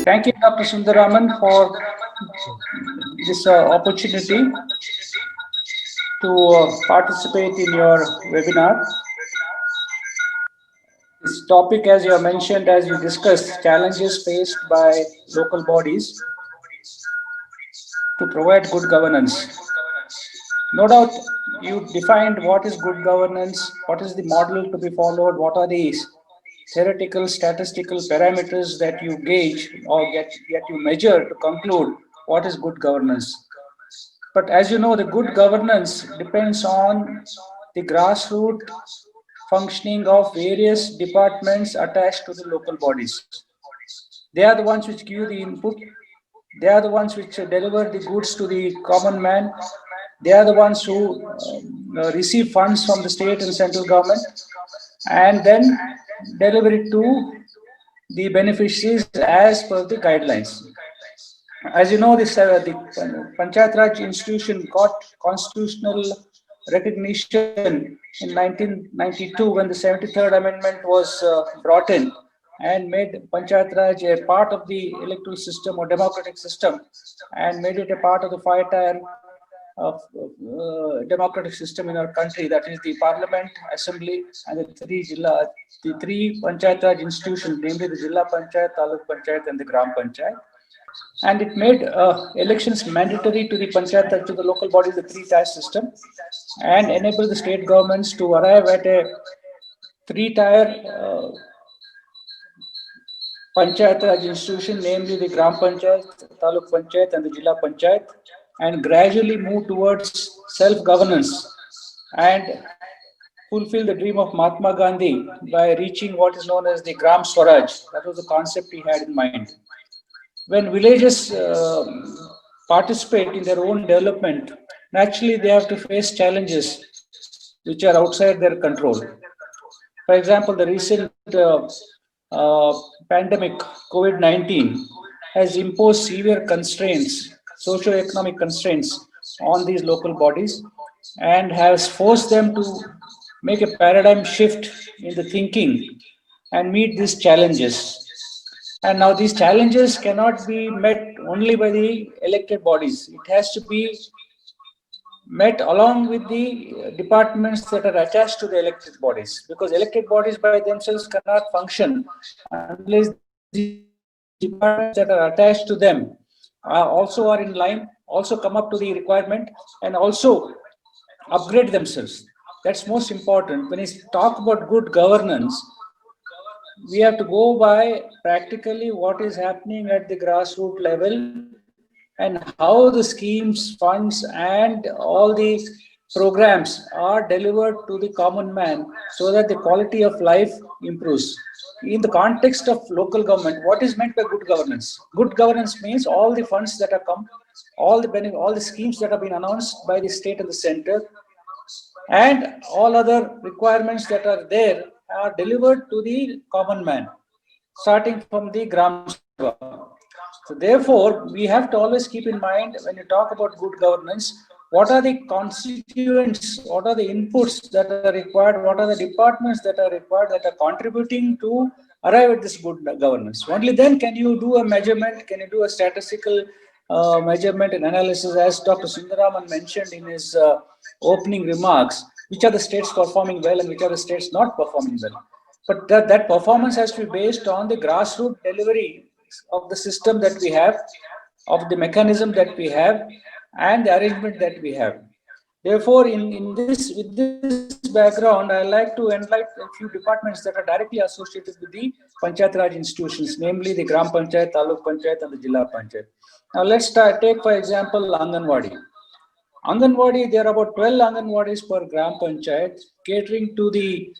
Thank you, Dr. Sundaraman, for this opportunity to participate in your webinar. This topic, as you have mentioned, as we discussed, challenges faced by local bodies to provide good governance. No doubt, you defined what is good governance, what is the model to be followed, what are the theoretical, statistical parameters that you gauge or get you measure to conclude what is good governance. But as you know, the good governance depends on the grassroots functioning of various departments attached to the local bodies. They are the ones which give the input. They are the ones which deliver the goods to the common man. They are the ones who receive funds from the state and central government and then deliver it to the beneficiaries as per the guidelines. As you know, the Panchayat Raj institution got constitutional recognition in 1992 when the 73rd Amendment was brought in and made Panchayat Raj a part of the electoral system or democratic system and made it a part of the five-tier of democratic system in our country, that is the Parliament, Assembly, and the three Panchayat Raj institutions, namely the Jilla Panchayat, Taluk Panchayat, and the Gram Panchayat. And it made elections mandatory to the Panchayat, to the local bodies, the three-tier system, and enabled the state governments to arrive at a three-tier Panchayat Raj institution, namely the Gram Panchayat, Taluk Panchayat, and the Jilla Panchayat, and gradually move towards self-governance and fulfill the dream of Mahatma Gandhi by reaching what is known as the Gram Swaraj. That was the concept he had in mind. When villages participate in their own development, naturally they have to face challenges which are outside their control. For example, the recent pandemic, COVID-19, has imposed severe constraints, socio-economic constraints on these local bodies and has forced them to make a paradigm shift in the thinking and meet these challenges. And now these challenges cannot be met only by the elected bodies. It has to be met along with the departments that are attached to the elected bodies, because elected bodies by themselves cannot function unless the departments that are attached to them also are in line, also come up to the requirement, and also upgrade themselves. That's most important. When we talk about good governance, we have to go by practically what is happening at the grassroots level and how the schemes, funds, and all the programs are delivered to the common man so that the quality of life improves. In the context of local government, what is meant by good governance? Good governance means all the funds that have come, all the schemes that have been announced by the state and the center, and all other requirements that are there are delivered to the common man, starting from the Gram Sabha. So therefore, we have to always keep in mind when you talk about good governance, what are the constituents, what are the inputs that are required, what are the departments that are required that are contributing to arrive at this good governance. Only then can you do a measurement, can you do a statistical measurement and analysis, as Dr. Sundaraman mentioned in his opening remarks, which are the states performing well and which are the states not performing well. But that performance has to be based on the grassroots delivery of the system that we have, of the mechanism that we have, and the arrangement that we have. Therefore, with this background, I like to enlighten a few departments that are directly associated with the Panchayat Raj institutions, namely the Gram Panchayat, Taluk Panchayat, and the Jilla Panchayat. Now, let's take, for example, Anganwadi. Anganwadi, there are about 12 Anganwadis per Gram Panchayat, catering to the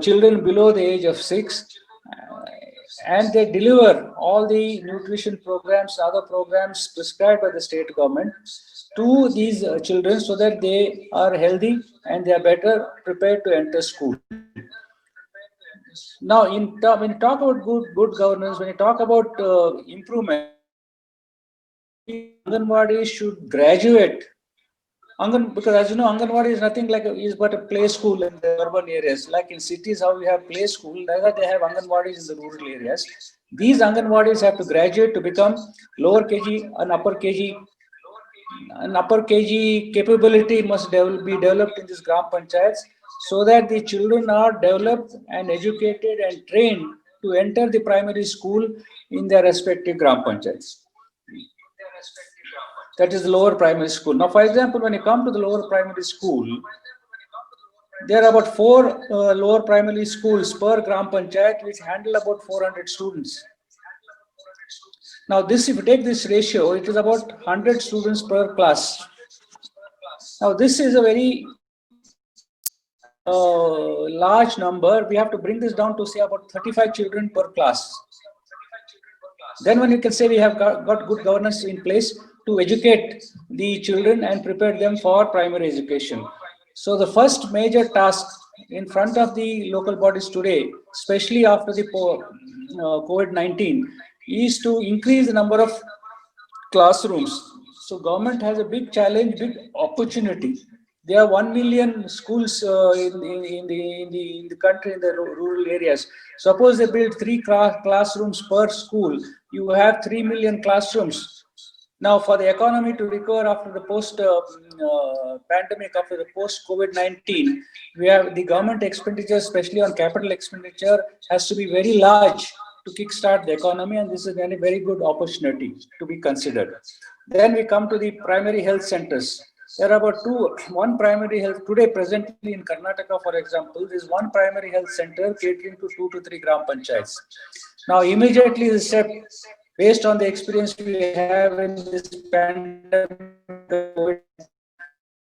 children below the age of 6, and they deliver all the nutrition programs, other programs prescribed by the state government to these children so that they are healthy and they are better prepared to enter school. Now, when you talk about good governance, when you talk about improvement, Anganwadi should graduate Because as you know, Anganwadi is nothing like is but a play school in the urban areas. Like in cities, how we have play school, neither they have Anganwadis in the rural areas. These Anganwadis have to graduate to become lower KG and upper KG. An upper KG capability must be developed in these Gram Panchayats so that the children are developed and educated and trained to enter the primary school in their respective Gram Panchayats. That is the lower primary school. Now, for example, when you come to the lower primary school, there are about 4 lower primary schools per Gram Panchayat which handle about 400 students. Now, this, if you take this ratio, it is about 100 students per class. Now, this is a very large number. We have to bring this down to say about 35 children per class. Then when you can say we have got good governance in place to educate the children and prepare them for primary education. So the first major task in front of the local bodies today, especially after the COVID-19, is to increase the number of classrooms. So government has a big challenge, big opportunity. There are 1 million schools in the country, in the rural areas. Suppose they build 3 classrooms per school, you have 3 million classrooms. Now, for the economy to recover after the post-pandemic, after the post-COVID-19, we have the government expenditure, especially on capital expenditure, has to be very large to kickstart the economy, and this is a very good opportunity to be considered. Then we come to the primary health centers. There are about one primary health today presently in Karnataka, for example. There is one primary health center catering to 2 to 3 Gram Panchayats. Now, immediately the step, based on the experience we have in this pandemic,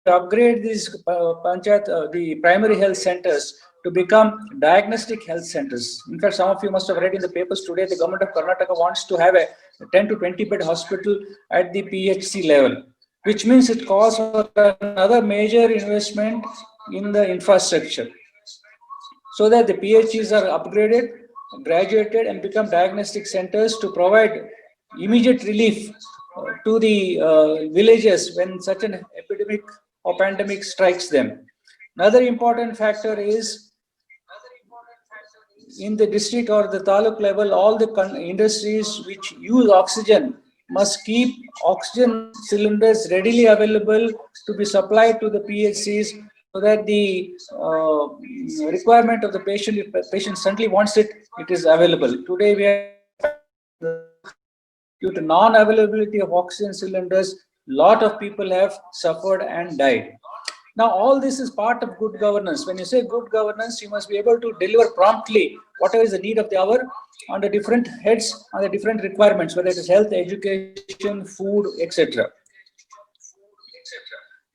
upgrade these the primary health centers to become diagnostic health centers. In fact, some of you must have read in the papers today, the government of Karnataka wants to have a 10 to 20 bed hospital at the PHC level, which means it calls for another major investment in the infrastructure so that the PHCs are upgraded, graduated, and become diagnostic centers to provide immediate relief to the villages when such an epidemic or pandemic strikes them. Another important factor is in the district or the taluk level, all the industries which use oxygen must keep oxygen cylinders readily available to be supplied to the PHCs so that the requirement of the patient, if the patient certainly wants it, it is available. Today we have, due to non-availability of oxygen cylinders, lot of people have suffered and died. Now, all this is part of good governance. When you say good governance, you must be able to deliver promptly whatever is the need of the hour on the different heads, on the different requirements, whether it is health, education, food, etc.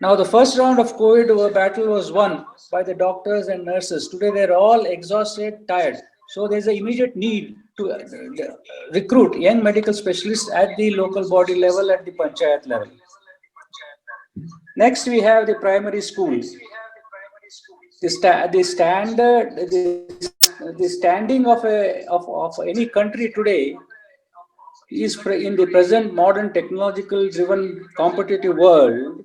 Now, the first round of COVID battle was won by the doctors and nurses. Today, they're all exhausted, tired. So there's an immediate need to recruit young medical specialists at the local body level, at the panchayat level. Next, we have the primary schools. The standing of any country today is in the present modern technological-driven competitive world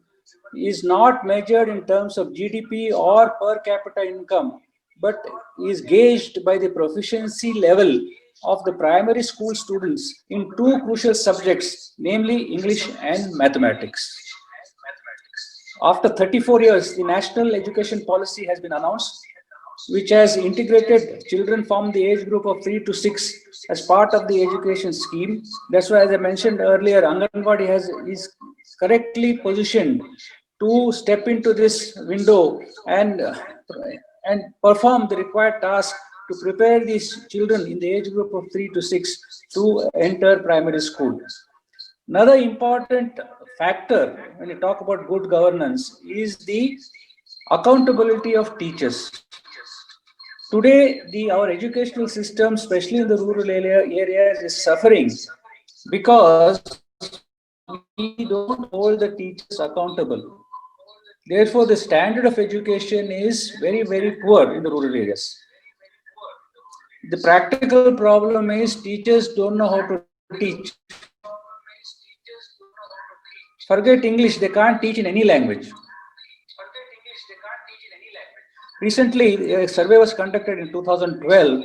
is not measured in terms of GDP or per capita income, but is gauged by the proficiency level of the primary school students in 2 crucial subjects, namely English and mathematics. After 34 years, the National Education Policy has been announced, which has integrated children from the age group of 3 to 6 as part of the education scheme. That's why, as I mentioned earlier, Anganwadi is correctly positioned to step into this window and perform the required task to prepare these children in the age group of 3 to 6 to enter primary school. Another important factor when you talk about good governance is the accountability of teachers. Today, our educational system, especially in the rural areas, is suffering because we don't hold the teachers accountable. Therefore, the standard of education is very, very poor in the rural areas. The practical problem is teachers don't know how to teach. Forget English, they can't teach in any language. Recently, a survey was conducted in 2012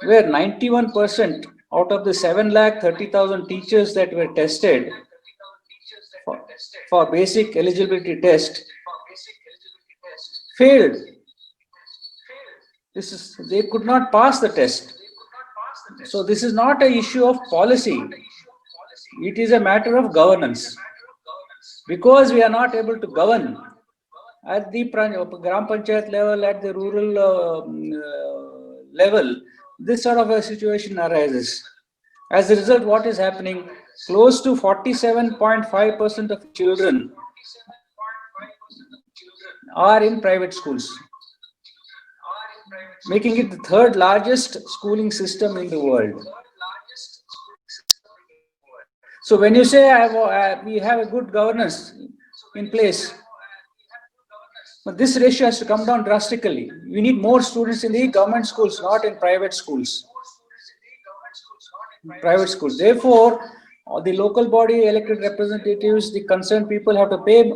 where 91% out of the 7,30,000 teachers that were tested for basic eligibility test failed. They could not pass the test. So this is not an issue of policy. It is a matter of governance. Because we are not able to govern at the Gram Panchayat level, at the rural level, this sort of a situation arises. As a result, what is happening? Close to 47.5% of children are in private schools, making it the third largest schooling system in the world. So when you say we have a good governance in place, but this ratio has to come down drastically. We need more students in the government schools, not in private schools. Therefore, the local body elected representatives, the concerned people have to pay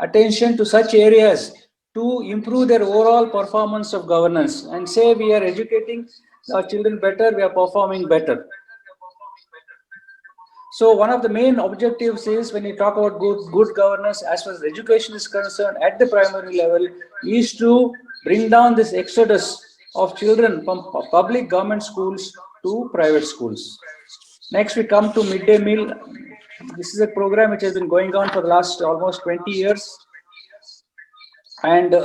attention to such areas to improve their overall performance of governance and say we are educating our children better, we are performing better. So one of the main objectives is, when you talk about good governance as far as education is concerned at the primary level, is to bring down this exodus of children from public government schools to private schools. Next, we come to midday meal. This is a program which has been going on for the last almost 20 years. And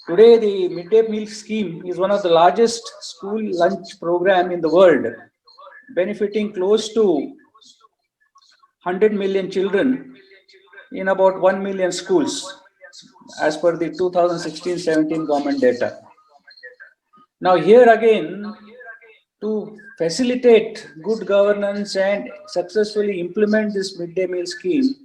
today the midday meal scheme is one of the largest school lunch program in the world, benefiting close to 100 million children in about 1 million schools, as per the 2016-17 government data. Now here again, to facilitate good governance and successfully implement this midday meal scheme,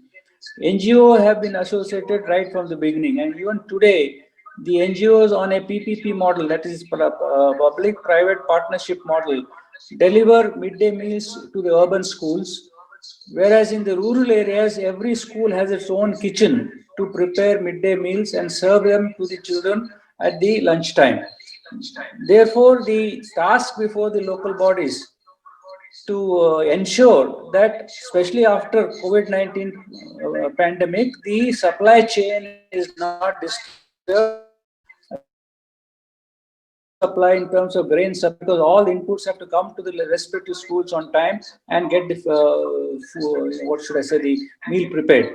NGOs have been associated right from the beginning, and even today, the NGOs on a PPP model, that is public-private partnership model, deliver midday meals to the urban schools, whereas in the rural areas, every school has its own kitchen to prepare midday meals and serve them to the children at the lunchtime. Therefore, the task before the local bodies to ensure that, especially after COVID-19 pandemic, the supply chain is not disturbed. Supply in terms of grain supply, because all inputs have to come to the respective schools on time and get the the meal prepared.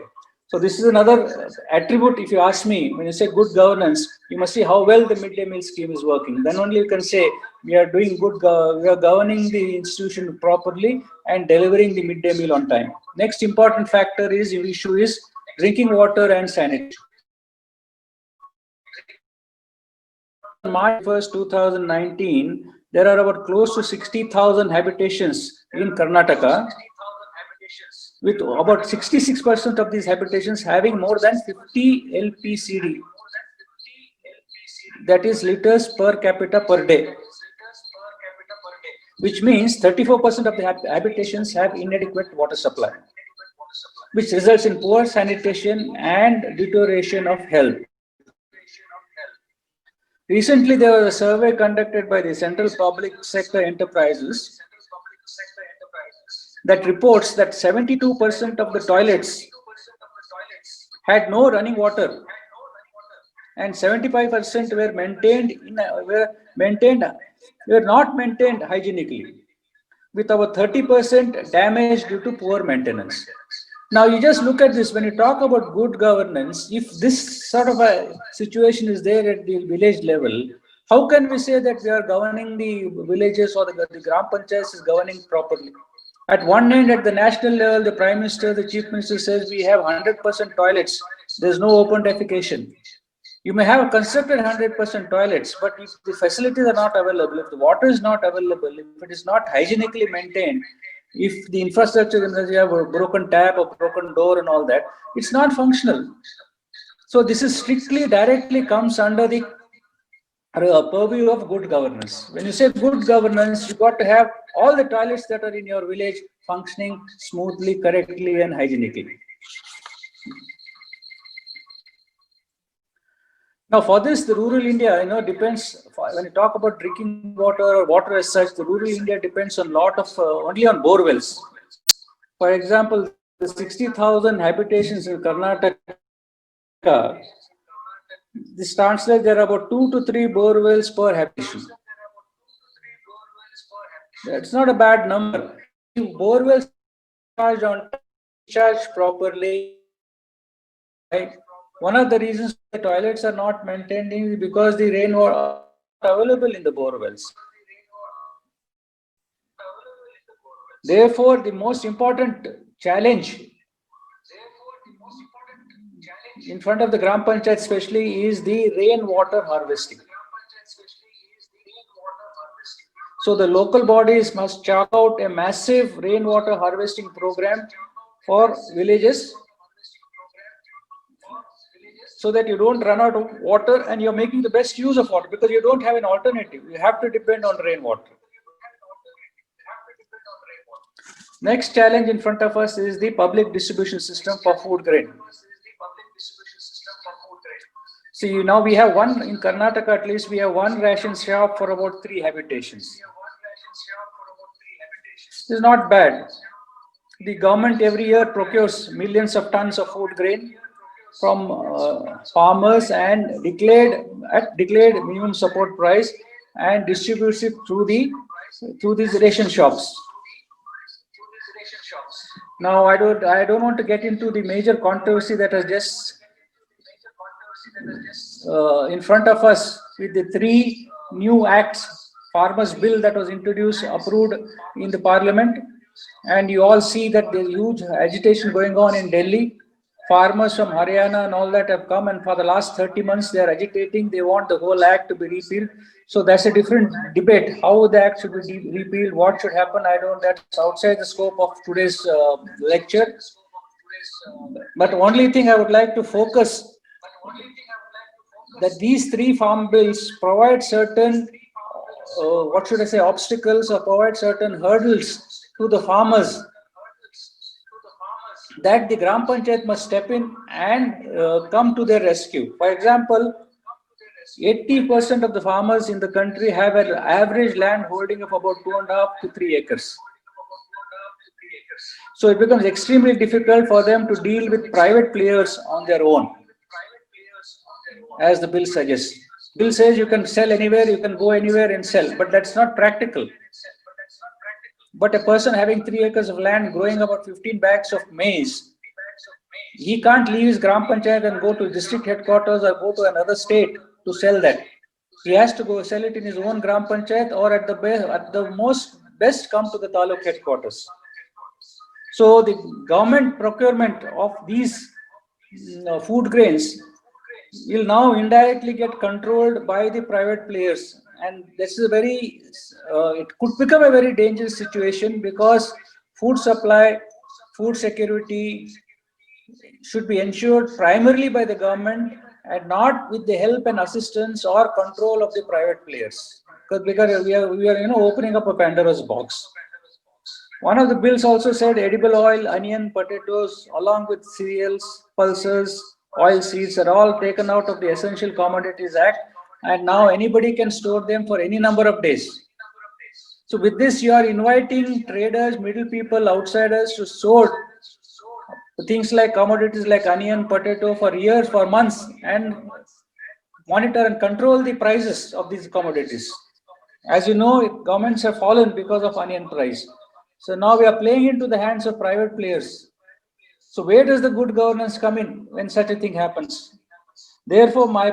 So this is another attribute, if you ask me. When you say good governance, you must see how well the midday meal scheme is working. Then only you can say we are doing good, we are governing the institution properly and delivering the midday meal on time. Next important factor issue is drinking water and sanitation. On March 1st, 2019, there are about close to 60,000 habitations in Karnataka, with about 66% of these habitations having more than 50 LPCD, that is liters per capita per day, which means 34% of the habitations have inadequate water supply, which results in poor sanitation and deterioration of health. Recently, there was a survey conducted by the Central Public Sector Enterprises that reports that 72% of the toilets had no running water, and 75% were not maintained hygienically, with about 30% damage due to poor maintenance. Now you just look at this, when you talk about good governance, if this sort of a situation is there at the village level, how can we say that we are governing the villages, or the Gram Panchayat is governing properly? At one end, at the national level, the Prime Minister, the Chief Minister says we have 100% toilets, there's no open defecation. You may have constructed 100% toilets, but if the facilities are not available, if the water is not available, if it is not hygienically maintained, if the infrastructure, you have a broken tap or broken door and all that, it's not functional. So this is strictly, directly comes under the purview of good governance. When you say good governance, you got to have all the toilets that are in your village functioning smoothly, correctly, and hygienically. Now, for this, the rural India, depends. When you talk about drinking water or water as such, the rural India depends on lot of only on bore wells. For example, the 60,000 habitations in Karnataka, this translates there are about 2 to 3 bore wells per habitation. That's not a bad number. If bore wells are charged properly, right? One of the reasons the toilets are not maintained is because the rainwater is available in the bore wells. Therefore, the most important challenge in front of the Gram Panchayat especially is the rainwater harvesting. So the local bodies must chalk out a massive rainwater harvesting program for villages so that you don't run out of water and you're making the best use of water, because you don't have an alternative. You have to depend on rainwater. Next challenge in front of us is the public distribution system for food grain. See, now we have one, in Karnataka at least, we have one ration shop for about 3 habitations. This is not bad. The government every year procures millions of tons of food grain from farmers and declared minimum support price and distributes it through these ration shops. Now, I don't want to get into the major controversy that has just in front of us with the 3 new acts, farmers bill that was introduced, approved in the parliament, and you all see that there's huge agitation going on in Delhi. Farmers from Haryana and all that have come, and for the last 30 months they are agitating. They want the whole act to be repealed. So that's a different debate. How the act should be repealed, what should happen, that's outside the scope of today's lecture. But only thing I would like to focus that these 3 farm bills provide certain, obstacles, or provide certain hurdles to the farmers that the Gram Panchayat must step in and come to their rescue. For example, 80% of the farmers in the country have an average land holding of about 2.5 to 3 acres. So it becomes extremely difficult for them to deal with private players on their own, as the bill suggests. Bill says you can sell anywhere, you can go anywhere and sell, but that's not practical. But a person having 3 acres of land growing about 15 bags of maize, he can't leave his Gram Panchayat and go to district headquarters or go to another state to sell that. He has to go sell it in his own Gram Panchayat, or at the most best come to the taluk headquarters. So the government procurement of these food grains will now indirectly get controlled by the private players, and this is it could become a very dangerous situation, because food supply, food security should be ensured primarily by the government and not with the help and assistance or control of the private players, because we are opening up a Pandora's box. One of the bills also said edible oil, onion, potatoes, along with cereals, pulses, oil seeds are all taken out of the Essential Commodities Act, and now anybody can store them for any number of days. So with this, you are inviting traders, middle people, outsiders to store things like commodities like onion, potato for years, for months, and monitor and control the prices of these commodities. As you know, governments have fallen because of onion price. So now we are playing into the hands of private players. So where does the good governance come in when such a thing happens? Therefore, my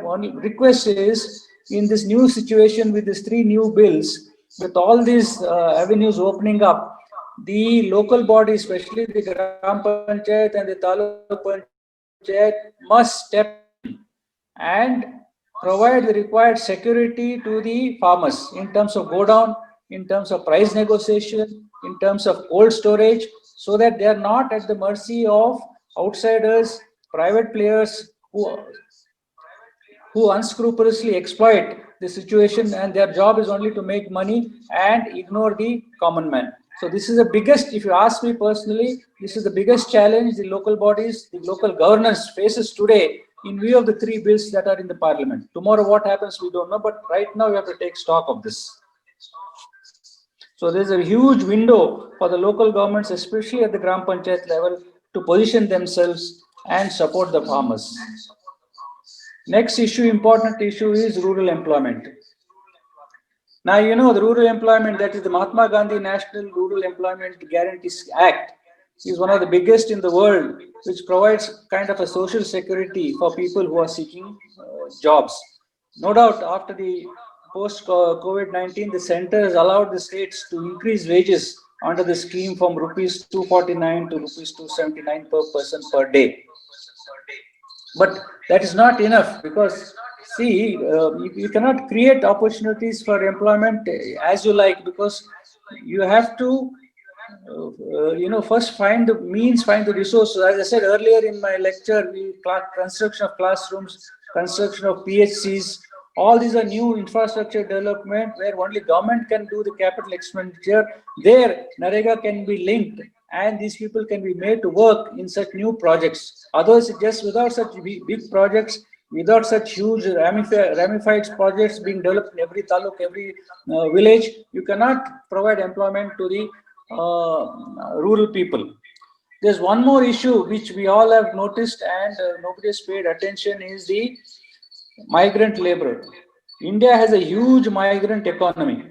only request is, in this new situation with these 3 new bills, with all these avenues opening up, the local bodies, especially the Gram Panchayat and the Taluk Panchayat, must step in and provide the required security to the farmers in terms of go down, in terms of price negotiation, in terms of cold storage, so that they are not at the mercy of outsiders, private players who unscrupulously exploit the situation, and their job is only to make money and ignore the common man. So this is the biggest, if you ask me personally, this is the biggest challenge the local bodies, the local governance faces today in view of the three bills that are in the parliament. Tomorrow what happens, we don't know, but right now we have to take stock of this. So there's a huge window for the local governments, especially at the Gram Panchayat level, to position themselves and support the farmers. Next issue, important issue, is rural employment. Now, you know, the rural employment, that is the Mahatma Gandhi National Rural Employment Guarantees Act, is one of the biggest in the world, which provides kind of a social security for people who are seeking jobs. No doubt, after the post-COVID-19, the center has allowed the states to increase wages under the scheme from rupees 249 to rupees 279 per person per day. But that is not enough, because see, you cannot create opportunities for employment as you like, because you have to first find the means, find the resources. As I said earlier in my lecture, construction of classrooms, construction of PHCs, all these are new infrastructure development where only government can do the capital expenditure. There, NREGA can be linked, and these people can be made to work in such new projects. Otherwise, just without such big projects, without such huge ramified projects being developed in every taluk, every village, you cannot provide employment to the rural people. There's one more issue which we all have noticed and nobody has paid attention, is the migrant labor. India has a huge migrant economy.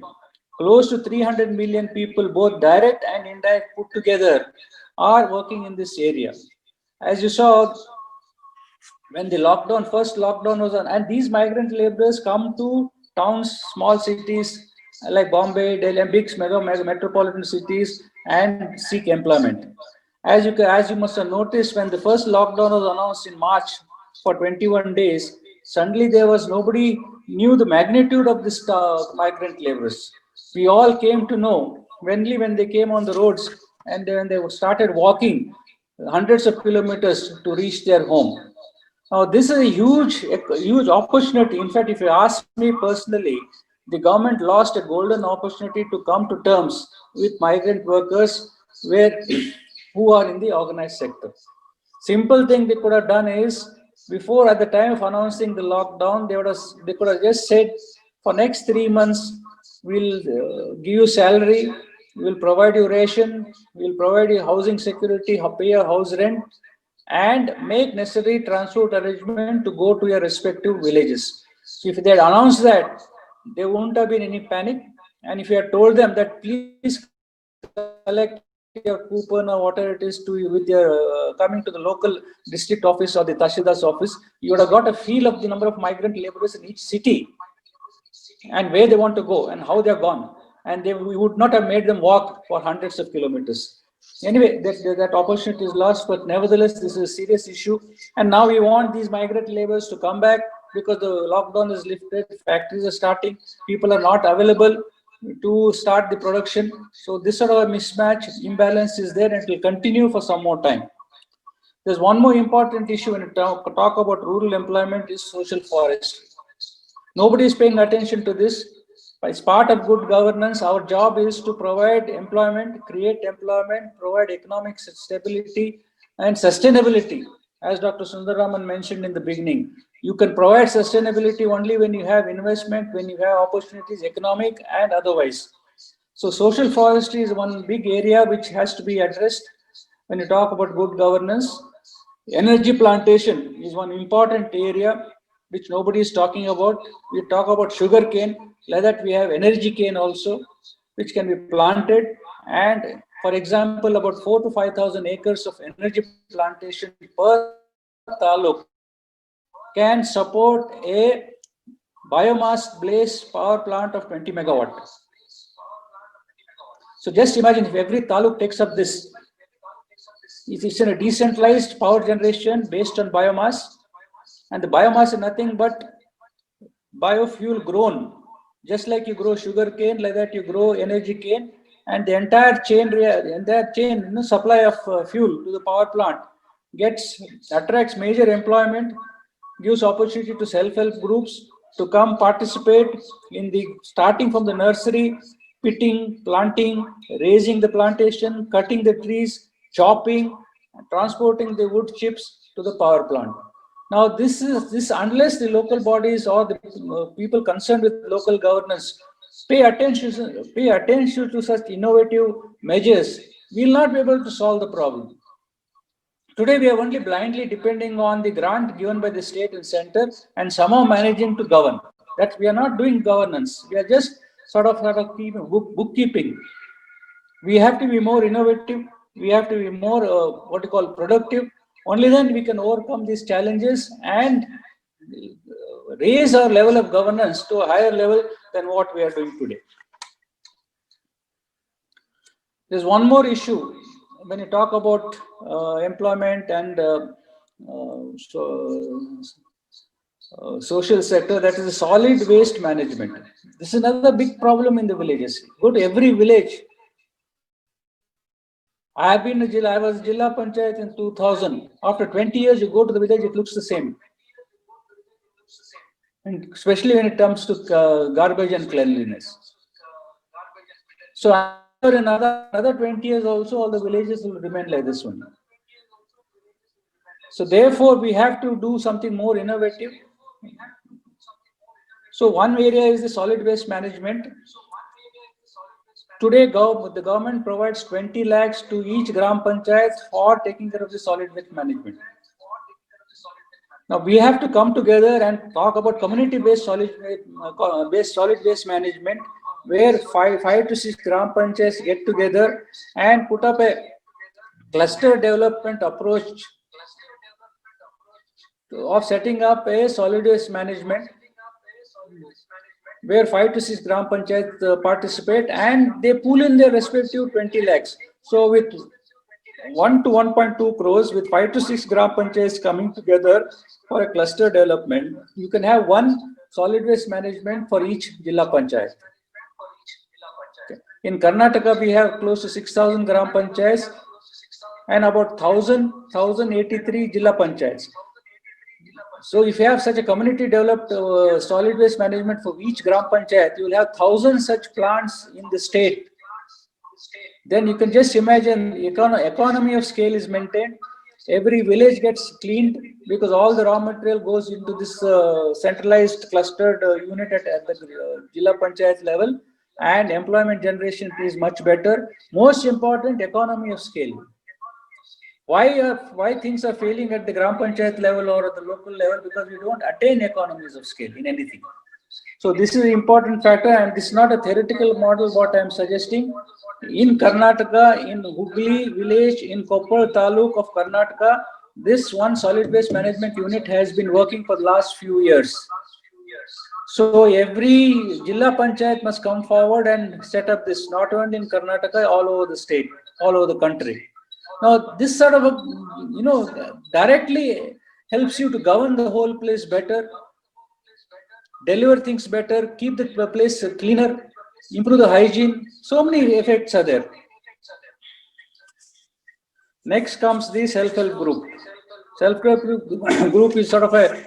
Close to 300 million people, both direct and indirect put together, are working in this area. As you saw, when the first lockdown was on, and these migrant laborers come to towns, small cities like Bombay, Delhi, and big metropolitan cities, and seek employment. As you must have noticed, when the first lockdown was announced in March for 21 days, suddenly there was nobody knew the magnitude of this migrant laborers. We all came to know only when they came on the roads and when they started walking hundreds of kilometers to reach their home. Now, this is a huge opportunity. In fact, if you ask me personally, the government lost a golden opportunity to come to terms with migrant workers who are in the organized sector. Simple thing they could have done is, before, at the time of announcing the lockdown, they could have just said, for next 3 months, we'll give you salary, we'll provide you ration, we'll provide you housing security, pay your house rent, and make necessary transport arrangement to go to your respective villages. So if they had announced that, there wouldn't have been any panic. And if you had told them that please collect your coupon or whatever it is to you with your coming to the local district office or the Tashidar's office, you would have got a feel of the number of migrant laborers in each city and where they want to go and how they have gone. And we would not have made them walk for hundreds of kilometers. Anyway, that opportunity is lost, but nevertheless, this is a serious issue. And now we want these migrant laborers to come back because the lockdown is lifted, factories are starting, people are not available to start the production. So this sort of a mismatch, imbalance is there, and it will continue for some more time. There's one more important issue when you talk about rural employment, is social forestry. Nobody is paying attention to this. As part of good governance, our job is to provide employment, create employment, provide economic stability and sustainability. As Dr. Sundararaman mentioned in the beginning, you can provide sustainability only when you have investment, when you have opportunities, economic and otherwise. So social forestry is one big area which has to be addressed when you talk about good governance. Energy plantation is one important area which nobody is talking about. We talk about sugar cane, like that we have energy cane also, which can be planted. And for example, about 4,000 to 5,000 acres of energy plantation per taluk can support a biomass based power plant of 20 megawatt. So just imagine if every taluk takes up this. It's a decentralized power generation based on biomass, and the biomass is nothing but biofuel grown. Just like you grow sugar cane, like that you grow energy cane, and the entire chain, supply of fuel to the power plant attracts major employment, gives opportunity to self-help groups to come participate in the starting from the nursery, pitting, planting, raising the plantation, cutting the trees, chopping, transporting the wood chips to the power plant. Now, this unless the local bodies or the people concerned with local governance pay attention to such innovative measures, we will not be able to solve the problem. Today, we are only blindly depending on the grant given by the state and center and somehow managing to govern. That we are not doing governance. We are just sort of keeping bookkeeping. We have to be more innovative. We have to be more what you call productive. Only then we can overcome these challenges and raise our level of governance to a higher level than what we are doing today. There's one more issue when you talk about employment and social sector, that is the solid waste management. This is another big problem in the villages. Go to every village. I have been I was Jilla Panchayat in 2000. After 20 years, you go to the village, it looks the same. And especially when it comes to garbage and cleanliness. So after another 20 years also, all the villages will remain like this one. So therefore, we have to do something more innovative. So one area is the solid waste management. Today, the government provides 20 lakhs to each Gram Panchayat for taking care of the solid waste management. Now we have to come together and talk about community-based solid waste management, where 5 to 6 Gram Panchayats get together and put up a cluster development approach of setting up a solid waste management, where 5 to 6 Gram Panchayat participate and they pool in their respective 20 lakhs. So with 1 to 1.2 crores, with 5 to 6 Gram Panchayats coming together for a cluster development, you can have one solid waste management for each Jilla Panchayat. Okay. In Karnataka, we have close to 6,000 Gram Panchayats and about 1,083 Jilla Panchayats. So if you have such a community developed solid waste management for each Gram Panchayat, you will have 1,000 such plants in the state. Then you can just imagine economy of scale is maintained. Every village gets cleaned because all the raw material goes into this centralized clustered unit at the Jilla Panchayat level, and employment generation is much better. Most important, economy of scale. Why things are failing at the Gram Panchayat level or at the local level? Because we don't attain economies of scale in anything. So this is an important factor, and this is not a theoretical model what I am suggesting. In Karnataka, in Hugli village, in Koppal Taluk of Karnataka, this one solid waste management unit has been working for the last few years. So every Jilla Panchayat must come forward and set up this, not only in Karnataka, all over the state, all over the country. Now, this sort of, directly helps you to govern the whole place better, deliver things better, keep the place cleaner, improve the hygiene. So many effects are there. Next comes the self-help group. Self-help group is sort of a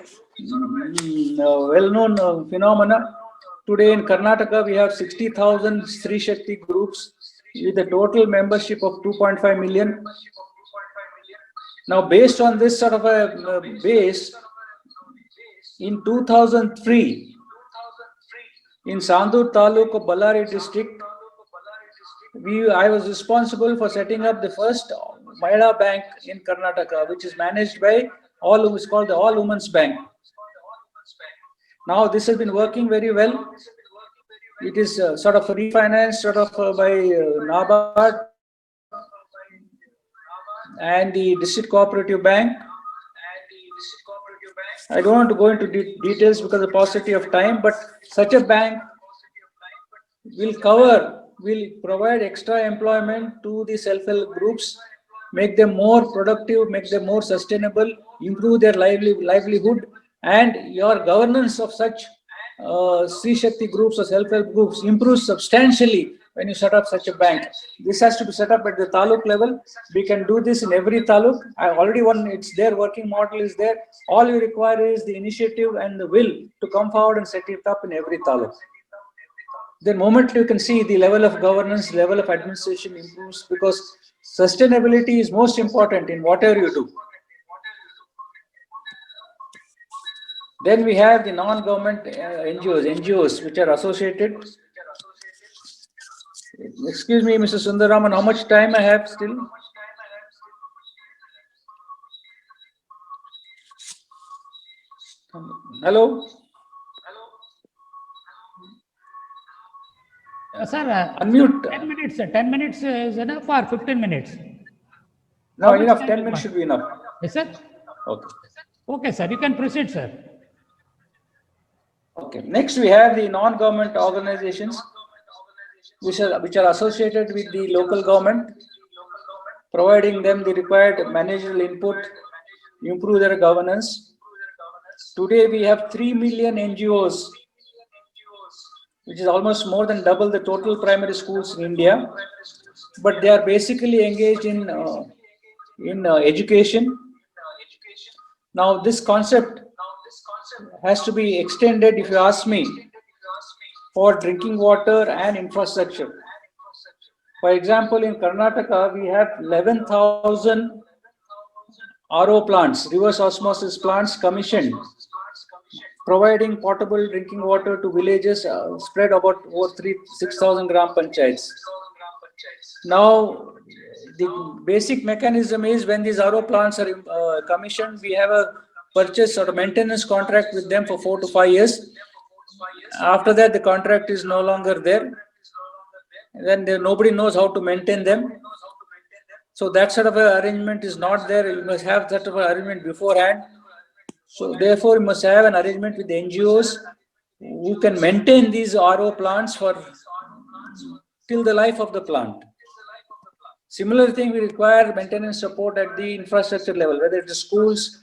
well-known phenomena. Today in Karnataka, we have 60,000 Sri Shakti groups with a total membership of 2.5 million. Now, based on this sort of a base, in 2003, in Sandur Taluk of Ballari district, I was responsible for setting up the first Mahila Bank in Karnataka, which is managed by it's called the All Women's Bank. Now, this has been working very well. It is sort of refinanced by NABARD and the District Cooperative Bank. I don't want to go into details because of the paucity of time, but such a bank will provide extra employment to the self-help groups, make them more productive, make them more sustainable, improve their livelihood, and your governance of such Sri Shakti groups or self-help groups improves substantially when you set up such a bank. This has to be set up at the taluk level. We can do this in every taluk. It's there, working model is there. All you require is the initiative and the will to come forward and set it up in every taluk. The moment you can see the level of governance, level of administration improves, because sustainability is most important in whatever you do. Then we have the non-government NGOs which are associated. Excuse me, Mr. Sundaraman, how much time I have still? Hello? Sir, Unmute. 10 minutes. 10 minutes is enough or 15 minutes? No, enough. 10 minutes should be enough. Yes, sir. Okay. Okay, sir. You can proceed, sir. Okay. Next, we have the non-government organizations which are associated with the local government, providing them the required managerial input, improve their governance. Today, we have 3 million NGOs, which is almost more than double the total primary schools in India. But they are basically engaged in education. Now, this concept has to be extended, if you ask me, for drinking water and infrastructure. For example, in Karnataka, we have 11,000 RO plants, reverse osmosis plants commissioned, providing potable drinking water to villages spread about over 6,000 gram panchayats. Now, the basic mechanism is when these RO plants are commissioned, we have a purchase or a maintenance contract with them for 4 to 5 years. After that, the contract is no longer there. Then nobody knows how to maintain them. So that sort of an arrangement is not there. You must have that sort of an arrangement beforehand. So therefore, you must have an arrangement with the NGOs who can maintain these RO plants for till the life of the plant. Similar thing, we require maintenance support at the infrastructure level, whether it is schools,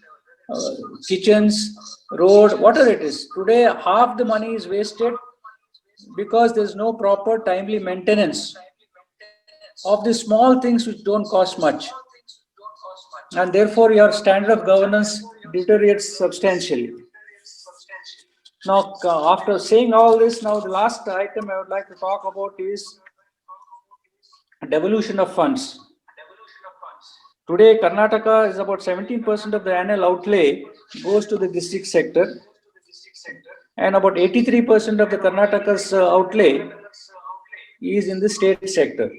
kitchens, road, whatever it is. Today, half the money is wasted because there's no proper timely maintenance of the small things which don't cost much. And therefore, your standard of governance deteriorates substantially. Now, after saying all this, now the last item I would like to talk about is devolution of funds. Today, Karnataka is about 17% of the annual outlay goes to the district sector, and about 83% of the Karnataka's outlay is in the state sector.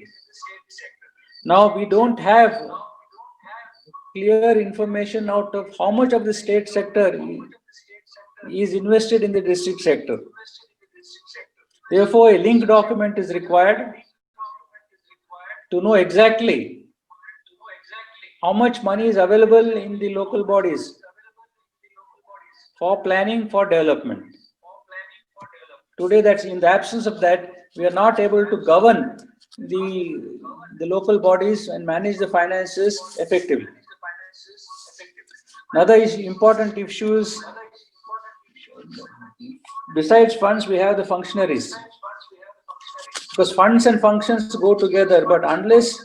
Now, we don't have clear information out of how much of the state sector is invested in the district sector. Therefore, a link document is required to know exactly how much money is available in the local bodies for planning for development. Today, that's in the absence of that, we are not able to govern the local bodies and manage the finances effectively. Another important issue is, besides funds, we have the functionaries. Because funds and functions go together, but unless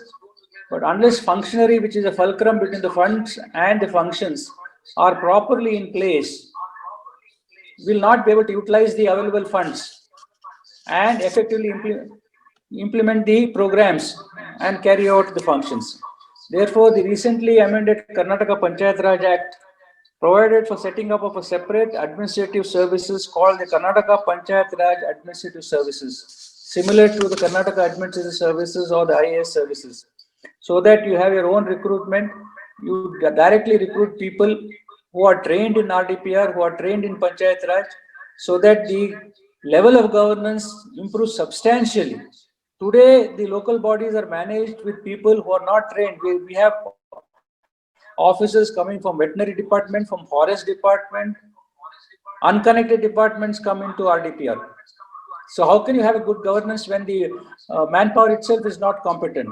functionary, which is a fulcrum between the funds and the functions, are properly in place, will not be able to utilize the available funds and effectively implement the programs and carry out the functions. Therefore, the recently amended Karnataka Panchayat Raj Act provided for setting up of a separate administrative services called the Karnataka Panchayat Raj Administrative Services, similar to the Karnataka Administrative Services or the IAS services, so that you have your own recruitment. You directly recruit people who are trained in RDPR, who are trained in Panchayat Raj, so that the level of governance improves substantially. Today, the local bodies are managed with people who are not trained. We have officers coming from veterinary department, from forest department, unconnected departments come into RDPR. So how can you have a good governance when the manpower itself is not competent?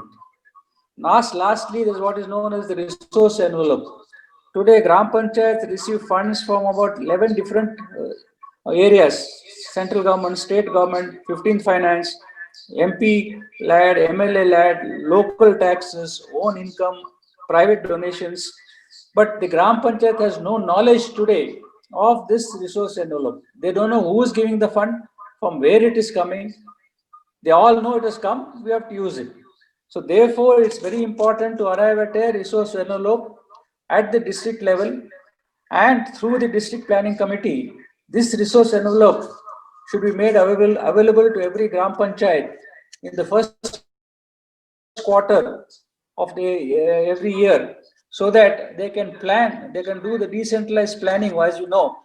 Lastly, there is what is known as the resource envelope. Today, Gram Panchayat receive funds from about 11 different areas: central government, state government, 15th finance, MP led, MLA led, local taxes, own income, private donations. But the Gram Panchayat has no knowledge today of this resource envelope. They don't know who is giving the fund, from where it is coming. They all know it has come, we have to use it. So therefore, it's very important to arrive at a resource envelope at the district level And through the district planning committee, this resource envelope should be made available to every Gram Panchayat in the first quarter of the every year, so that they can plan, they can do the decentralized planning, as you know,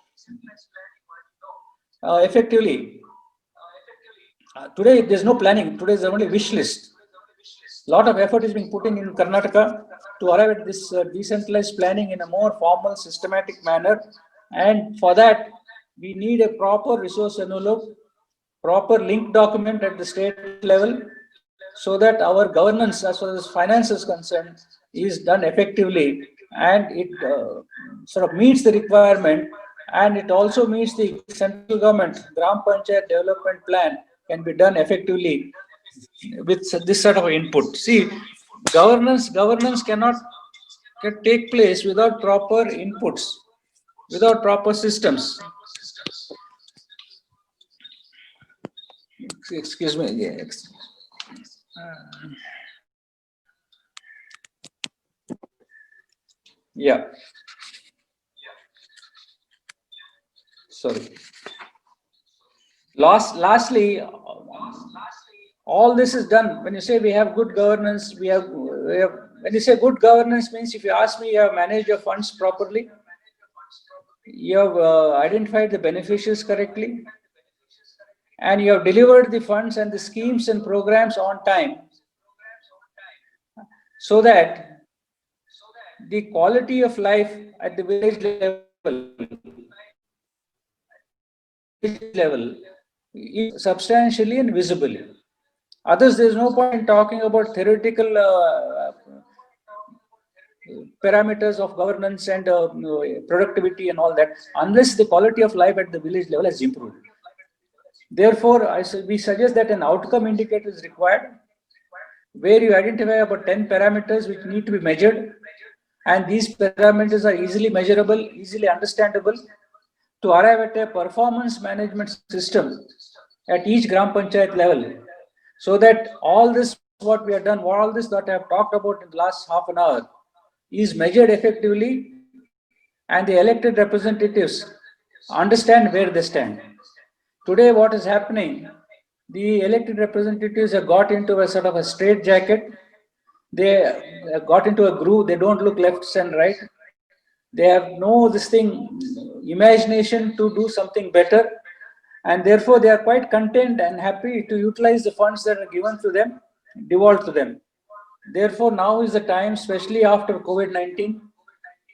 effectively. Today there's no planning. Today is only wish list. A lot of effort is being put in Karnataka to arrive at this decentralized planning in a more formal, systematic manner. And for that, we need a proper resource envelope, proper link document at the state level, so that our governance as far as finance is concerned is done effectively, and it sort of meets the requirement, and it also meets the central government Gram Panchayat development plan can be done effectively with this sort of input. See, governance cannot can take place without proper inputs, without proper systems. Excuse me. Yeah. Sorry. Lastly, all this is done. When you say we have good governance, we have when you say good governance means, if you ask me, you have managed your funds properly, you have identified the beneficiaries correctly, and you have delivered the funds and the schemes and programs on time, so that the quality of life at the village level is substantially and visibly. Others, there is no point in talking about theoretical parameters of governance and productivity and all that, unless the quality of life at the village level has improved. Therefore, we suggest that an outcome indicator is required, where you identify about 10 parameters which need to be measured, and these parameters are easily measurable, easily understandable, to arrive at a performance management system at each Gram Panchayat level, so that all this, what we have done, all this that I have talked about in the last half an hour, is measured effectively, and the elected representatives understand where they stand. Today, what is happening, the elected representatives have got into a sort of a straitjacket. They have got into a groove. They don't look left and right. They have no imagination to do something better, and therefore they are quite content and happy to utilize the funds that are given to them, devolved to them. Therefore, now is the time, especially after COVID-19,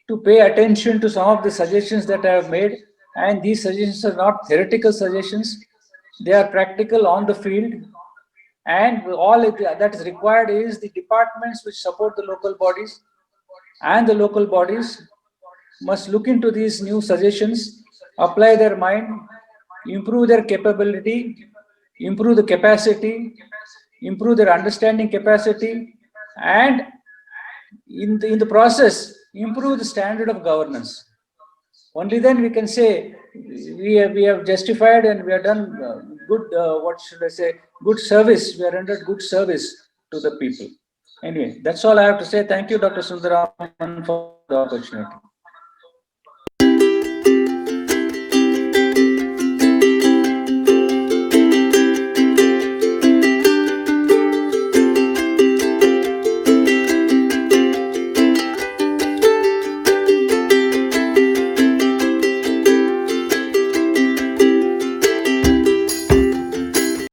to pay attention to some of the suggestions that I have made. And these suggestions are not theoretical suggestions, they are practical on the field. And all that is required is the departments which support the local bodies, and the local bodies must look into these new suggestions, apply their mind, improve their capability, improve the capacity, improve their understanding capacity, and in the process, improve the standard of governance. Only then we can say we have justified and we have done good, what should I say, good service. We are rendered good service to the people. Anyway, that's all I have to say. Thank you, Dr. Sundaraman, for the opportunity.